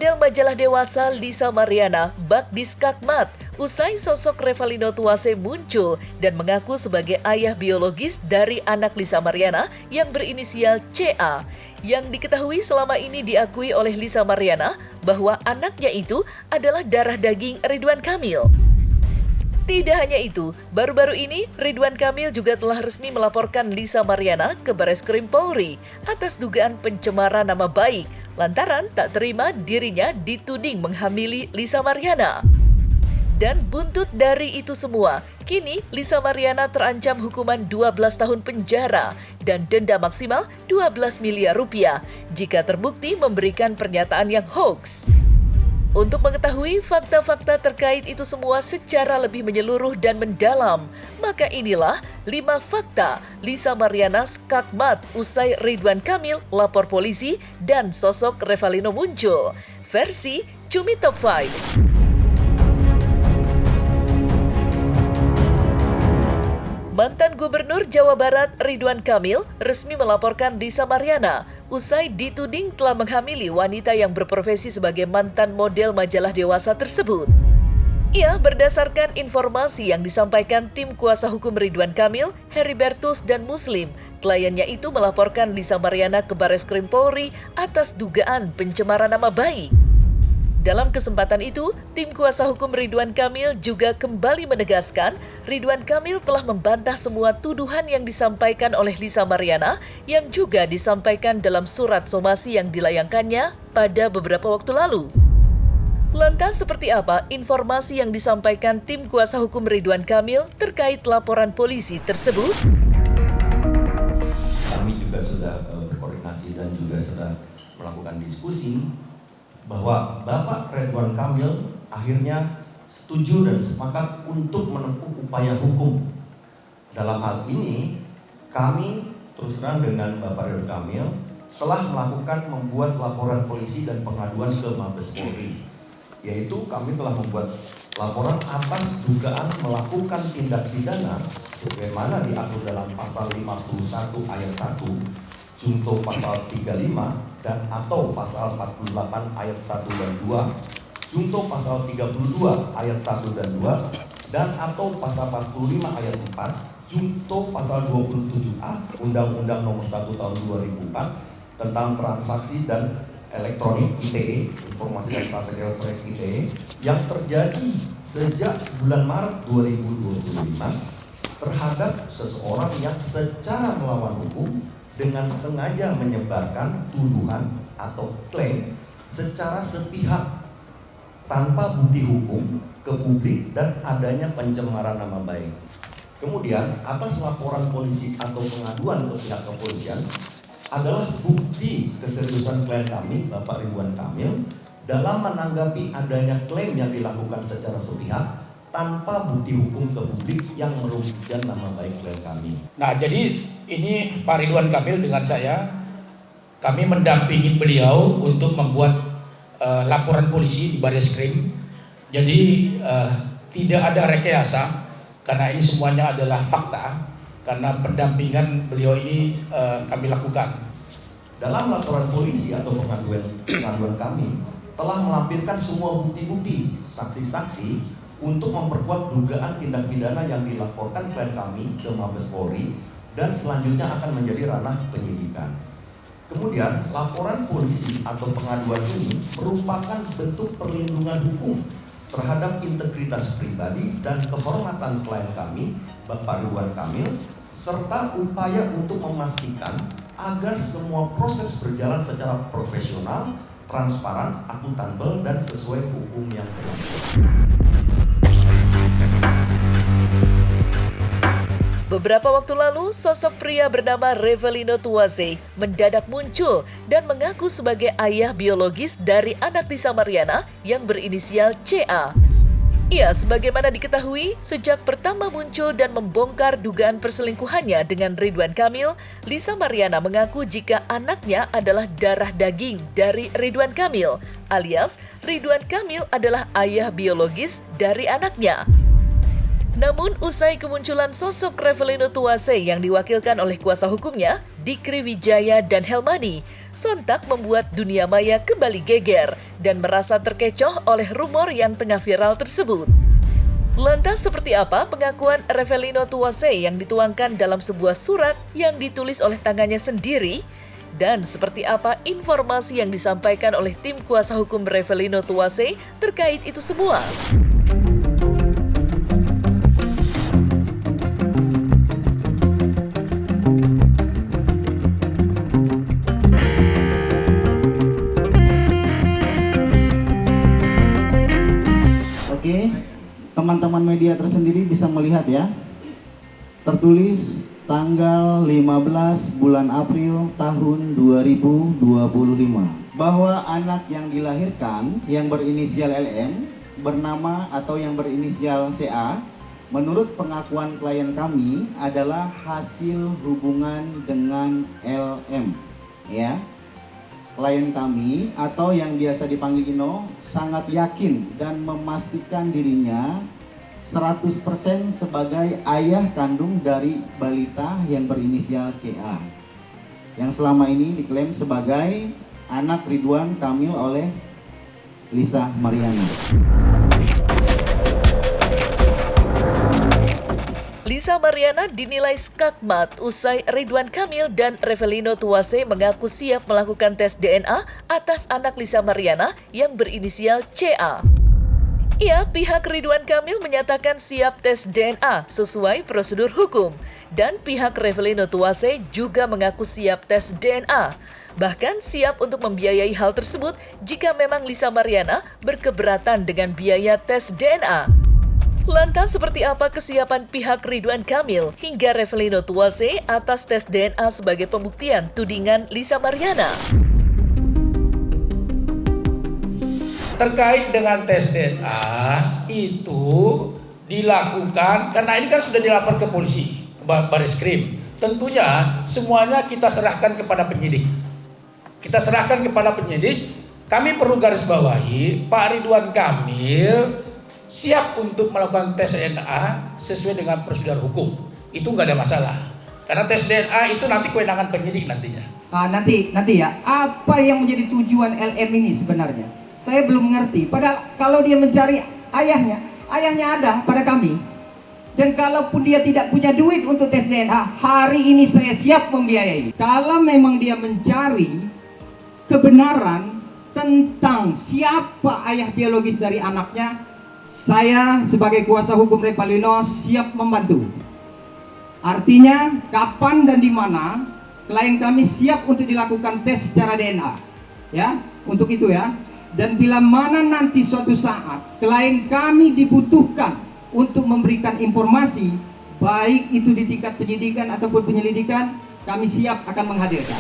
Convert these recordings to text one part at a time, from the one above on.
model majalah dewasa Lisa Mariana bak diskakmat usai sosok Revalino Tuase muncul dan mengaku sebagai ayah biologis dari anak Lisa Mariana yang berinisial CA. Yang diketahui selama ini diakui oleh Lisa Mariana bahwa anaknya itu adalah darah daging Ridwan Kamil. Tidak hanya itu, baru-baru ini Ridwan Kamil juga telah resmi melaporkan Lisa Mariana ke Bareskrim Polri atas dugaan pencemaran nama baik lantaran tak terima dirinya dituding menghamili Lisa Mariana. Dan buntut dari itu semua, kini Lisa Mariana terancam hukuman 12 tahun penjara dan denda maksimal 12 miliar rupiah jika terbukti memberikan pernyataan yang hoax. Untuk mengetahui fakta-fakta terkait itu semua secara lebih menyeluruh dan mendalam, maka inilah 5 fakta Lisa Mariana skakmat usai Ridwan Kamil lapor polisi dan sosok Revalino muncul. Versi Cumi Top 5. Mantan Gubernur Jawa Barat Ridwan Kamil resmi melaporkan Lisa Mariana usai dituding telah menghamili wanita yang berprofesi sebagai mantan model majalah dewasa tersebut. Ia berdasarkan informasi yang disampaikan tim kuasa hukum Ridwan Kamil, Heribertus dan Muslim, kliennya itu melaporkan Lisa Mariana ke Bareskrim Polri atas dugaan pencemaran nama baik. Dalam kesempatan itu, tim kuasa hukum Ridwan Kamil juga kembali menegaskan Ridwan Kamil telah membantah semua tuduhan yang disampaikan oleh Lisa Mariana yang juga disampaikan dalam surat somasi yang dilayangkannya pada beberapa waktu lalu. Lantas seperti apa informasi yang disampaikan tim kuasa hukum Ridwan Kamil terkait laporan polisi tersebut? Kami juga sudah berkoordinasi dan juga sudah melakukan diskusi bahwa Bapak Ridwan Kamil akhirnya setuju dan sepakat untuk menempuh upaya hukum. Dalam hal ini, kami terus terang dengan Bapak Ridwan Kamil telah membuat laporan polisi dan pengaduan ke Mabes Polri, yaitu kami telah membuat laporan atas dugaan melakukan tindak pidana sebagaimana diatur dalam pasal 51 ayat 1, junto pasal 35 dan atau pasal 48 ayat 1 dan 2, junto pasal 32 ayat 1 dan 2, dan atau pasal 45 ayat 4, junto pasal 27A Undang-Undang Nomor 1 Tahun 2004 tentang transaksi dan elektronik ITE, informasi dan transaksi elektronik ITE, yang terjadi sejak bulan Maret 2025 terhadap seseorang yang secara melawan hukum dengan sengaja menyebarkan tuduhan atau klaim secara sepihak tanpa bukti hukum ke publik dan adanya pencemaran nama baik. Kemudian atas laporan polisi atau pengaduan ke pihak kepolisian adalah bukti keseriusan klien kami, Bapak Ridwan Kamil, dalam menanggapi adanya klaim yang dilakukan secara sepihak tanpa bukti hukum ke publik yang merugikan nama baik klien kami. Nah, jadi ini Pak Ridwan Kamil dengan saya, kami mendampingi beliau untuk membuat laporan polisi di Bareskrim. Jadi tidak ada rekayasa karena ini semuanya adalah fakta, karena pendampingan beliau ini kami lakukan. Dalam laporan polisi atau pengaduan kami telah melampirkan semua bukti-bukti, saksi-saksi untuk memperkuat dugaan tindak pidana yang dilaporkan klien kami ke Mabes Polri dan selanjutnya akan menjadi ranah penyidikan. Kemudian, laporan polisi atau pengaduan ini merupakan bentuk perlindungan hukum terhadap integritas pribadi dan kehormatan klien kami, Bapak Ridwan Kamil, serta upaya untuk memastikan agar semua proses berjalan secara profesional, transparan, akuntabel, dan sesuai hukum yang berlaku. Beberapa waktu lalu, sosok pria bernama Revalino Tuase mendadak muncul dan mengaku sebagai ayah biologis dari anak Lisa Mariana yang berinisial CA. Ia, sebagaimana diketahui, sejak pertama muncul dan membongkar dugaan perselingkuhannya dengan Ridwan Kamil, Lisa Mariana mengaku jika anaknya adalah darah daging dari Ridwan Kamil, alias Ridwan Kamil adalah ayah biologis dari anaknya. Namun, usai kemunculan sosok Revalino Tuase yang diwakilkan oleh kuasa hukumnya, Dikri Wijaya dan Helmani, sontak membuat dunia maya kembali geger dan merasa terkecoh oleh rumor yang tengah viral tersebut. Lantas seperti apa pengakuan Revelino Tuwase yang dituangkan dalam sebuah surat yang ditulis oleh tangannya sendiri? Dan seperti apa informasi yang disampaikan oleh tim kuasa hukum Revelino Tuwase terkait itu semua? Oke, teman-teman media tersendiri bisa melihat ya. Tertulis tanggal 15 bulan April tahun 2025 bahwa anak yang dilahirkan yang berinisial LM bernama atau yang berinisial CA menurut pengakuan klien kami adalah hasil hubungan dengan LM ya. Klien kami atau yang biasa dipanggil Ino sangat yakin dan memastikan dirinya 100% sebagai ayah kandung dari balita yang berinisial CA yang selama ini diklaim sebagai anak Ridwan Kamil oleh Lisa Mariana. Lisa Mariana dinilai skakmat usai Ridwan Kamil dan Revelino Tuwase mengaku siap melakukan tes DNA atas anak Lisa Mariana yang berinisial CA. Ya, pihak Ridwan Kamil menyatakan siap tes DNA sesuai prosedur hukum dan pihak Revelino Tuwase juga mengaku siap tes DNA. Bahkan siap untuk membiayai hal tersebut jika memang Lisa Mariana berkeberatan dengan biaya tes DNA. Lantas seperti apa kesiapan pihak Ridwan Kamil hingga Revelino Tuwase atas tes DNA sebagai pembuktian tudingan Lisa Mariana? Terkait dengan tes DNA itu dilakukan karena ini kan sudah dilapor ke polisi, ke Bareskrim. Tentunya semuanya kita serahkan kepada penyidik. Kita serahkan kepada penyidik. Kami perlu garis bawahi Pak Ridwan Kamil siap untuk melakukan tes DNA sesuai dengan prosedur hukum. Itu nggak ada masalah. Karena tes DNA itu nanti kewenangan penyidik nantinya. Nanti ya, apa yang menjadi tujuan LM ini sebenarnya? Saya belum mengerti. Padahal kalau dia mencari ayahnya ada pada kami. Dan kalaupun dia tidak punya duit untuk tes DNA, hari ini saya siap membiayai. Kalau memang dia mencari kebenaran tentang siapa ayah biologis dari anaknya, saya sebagai kuasa hukum Revalino siap membantu. Artinya kapan dan di mana klien kami siap untuk dilakukan tes secara DNA. Ya, untuk itu ya. Dan bila mana nanti suatu saat klien kami dibutuhkan untuk memberikan informasi, baik itu di tingkat penyidikan ataupun penyelidikan, kami siap akan menghadirkan.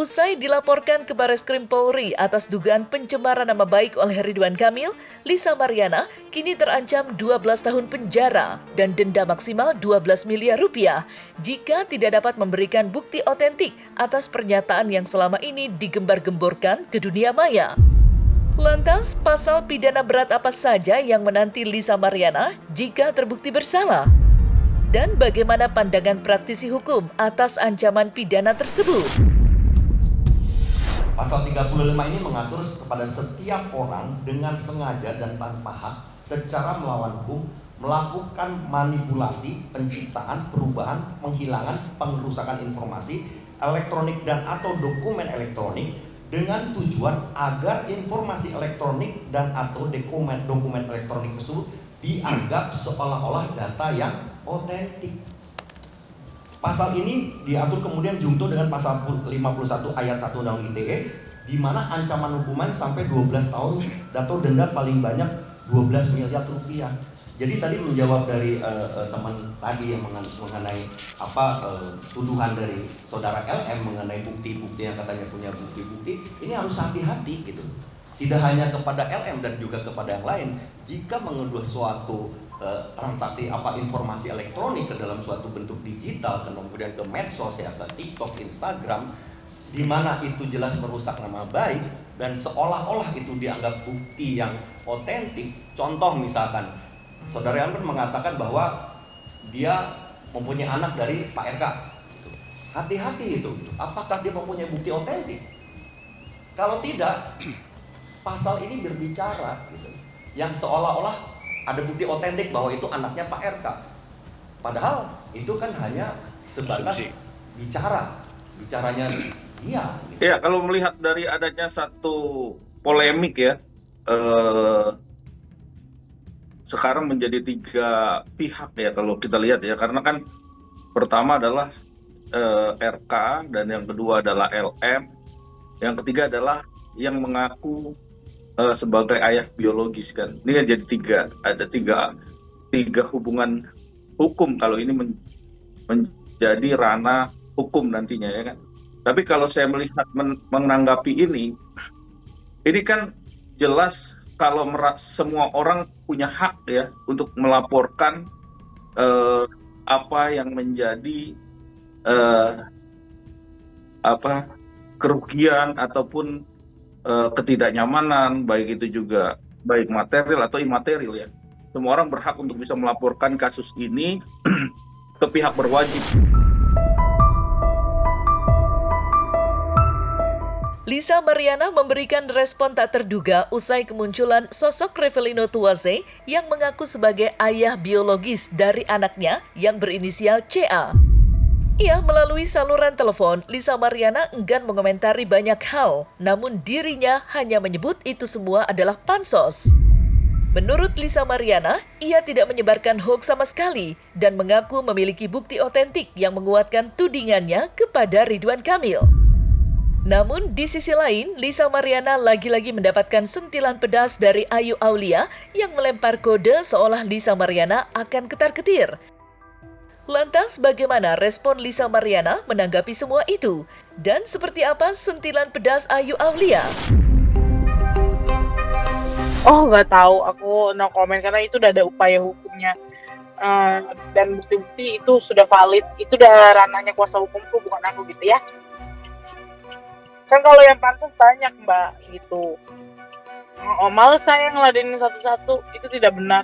Usai dilaporkan ke Bareskrim Polri atas dugaan pencemaran nama baik oleh Ridwan Kamil, Lisa Mariana kini terancam 12 tahun penjara dan denda maksimal 12 miliar rupiah jika tidak dapat memberikan bukti otentik atas pernyataan yang selama ini digembar-gemborkan ke dunia maya. Lantas, pasal pidana berat apa saja yang menanti Lisa Mariana jika terbukti bersalah? Dan bagaimana pandangan praktisi hukum atas ancaman pidana tersebut? Pasal 35 ini mengatur kepada setiap orang dengan sengaja dan tanpa hak secara melawan hukum melakukan manipulasi, penciptaan, perubahan, penghilangan, pengrusakan informasi elektronik dan atau dokumen elektronik dengan tujuan agar informasi elektronik dan atau dokumen elektronik tersebut dianggap seolah-olah data yang otentik. Pasal ini diatur kemudian junto dengan pasal 51 ayat 1 Undang-Undang ITE di mana ancaman hukuman sampai 12 tahun atau denda paling banyak 12 miliar rupiah. Jadi tadi menjawab dari teman tadi yang mengenai tuduhan dari saudara LM mengenai bukti-bukti yang katanya punya bukti-bukti, ini harus hati-hati gitu. Tidak hanya kepada LM dan juga kepada yang lain. Jika mengunduh suatu transaksi informasi elektronik ke dalam suatu bentuk digital, kemudian ke medsos ya, ke TikTok, Instagram, di mana itu jelas merusak nama baik dan seolah-olah itu dianggap bukti yang otentik. Contoh misalkan, saudara Albert mengatakan bahwa dia mempunyai anak dari Pak RK. Hati-hati itu. Apakah dia mempunyai bukti otentik? Kalau tidak, pasal ini berbicara gitu, yang seolah-olah ada bukti otentik bahwa itu anaknya Pak RK. Padahal itu kan hanya sebatas bicaranya dia. Gitu. Ya, kalau melihat dari adanya satu polemik ya, sekarang menjadi 3 pihak ya kalau kita lihat ya, karena kan pertama adalah RK, dan yang kedua adalah LM, yang ketiga adalah yang mengaku sebagai ayah biologis kan. Ini kan jadi ada tiga hubungan hukum kalau ini menjadi ranah hukum nantinya ya kan. Tapi kalau saya melihat menanggapi ini kan jelas kalau semua orang punya hak ya untuk melaporkan apa yang menjadi kerugian ataupun ketidaknyamanan, baik itu juga baik material atau imaterial ya. Semua orang berhak untuk bisa melaporkan kasus ini ke pihak berwajib. Lisa Mariana memberikan respon tak terduga usai kemunculan sosok Revelino Tuase yang mengaku sebagai ayah biologis dari anaknya yang berinisial CA. Ia melalui saluran telepon, Lisa Mariana enggan mengomentari banyak hal, namun dirinya hanya menyebut itu semua adalah pansos. Menurut Lisa Mariana, ia tidak menyebarkan hoax sama sekali dan mengaku memiliki bukti otentik yang menguatkan tudingannya kepada Ridwan Kamil. Namun di sisi lain, Lisa Mariana lagi-lagi mendapatkan sentilan pedas dari Ayu Aulia yang melempar kode seolah Lisa Mariana akan ketar-ketir. Lantas bagaimana respon Lisa Mariana menanggapi semua itu? Dan seperti apa sentilan pedas Ayu Aulia? Oh, nggak tahu, aku no comment karena itu udah ada upaya hukumnya. Dan bukti-bukti itu sudah valid, itu udah ranahnya kuasa hukumku, bukan aku gitu ya. Kan kalau yang pantas banyak mbak gitu. Males saya ngeladenin satu-satu, itu tidak benar.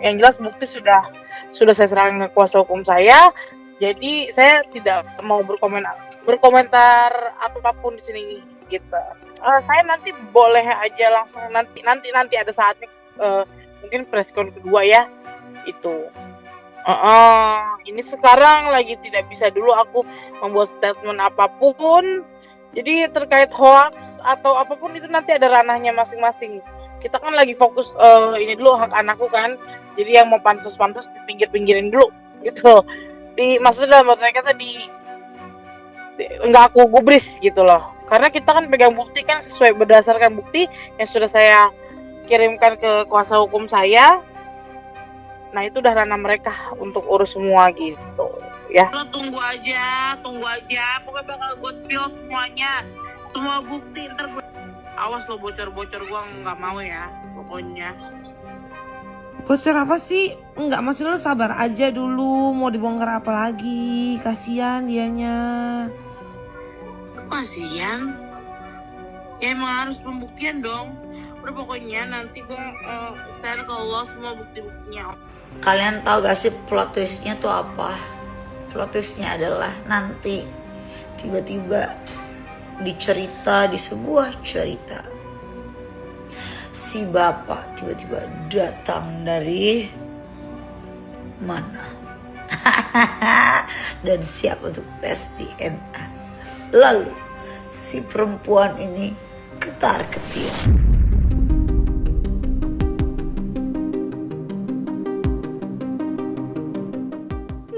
Yang jelas bukti sudah saya serahkan ke kuasa hukum saya. Jadi saya tidak mau berkomentar apapun di sini gitu. Saya nanti boleh aja langsung nanti ada saatnya mungkin press con kedua ya itu. Ini sekarang lagi tidak bisa dulu aku membuat statement apapun. Jadi terkait hoax atau apapun itu nanti ada ranahnya masing-masing. Kita kan lagi fokus ini dulu hak anakku kan. Jadi yang mau pansos-pansos dipinggir-pinggirin dulu gitu. Maksudnya dalam arti kata nggak aku gubris gitu loh. Karena kita kan pegang bukti kan sesuai berdasarkan bukti yang sudah saya kirimkan ke kuasa hukum saya. Nah itu udah ranah mereka untuk urus semua gitu ya. Lo tunggu aja, pokoknya bakal gue spill semuanya, semua bukti ntar gue. Awas lo bocor-bocor, gue nggak mau ya, pokoknya. Bocor apa sih? Enggak, maksudnya lo sabar aja dulu, mau dibongkar apa lagi, kasihan dianya. Kasihan? Ya emang harus pembuktian dong. Udah pokoknya nanti gue share ke lo semua bukti-buktinya. Kalian tahu gak sih plot twistnya tuh apa? Plot twistnya adalah nanti tiba-tiba di sebuah cerita si bapak tiba-tiba datang dari mana dan siap untuk tes DNA. Lalu si perempuan ini ketar-ketir.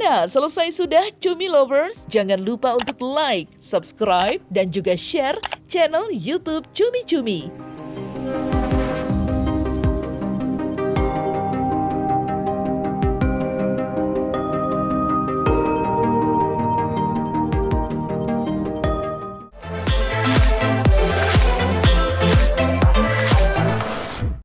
Nah, selesai sudah Cumi Lovers. Jangan lupa untuk like, subscribe, dan juga share channel YouTube Cumi Cumi.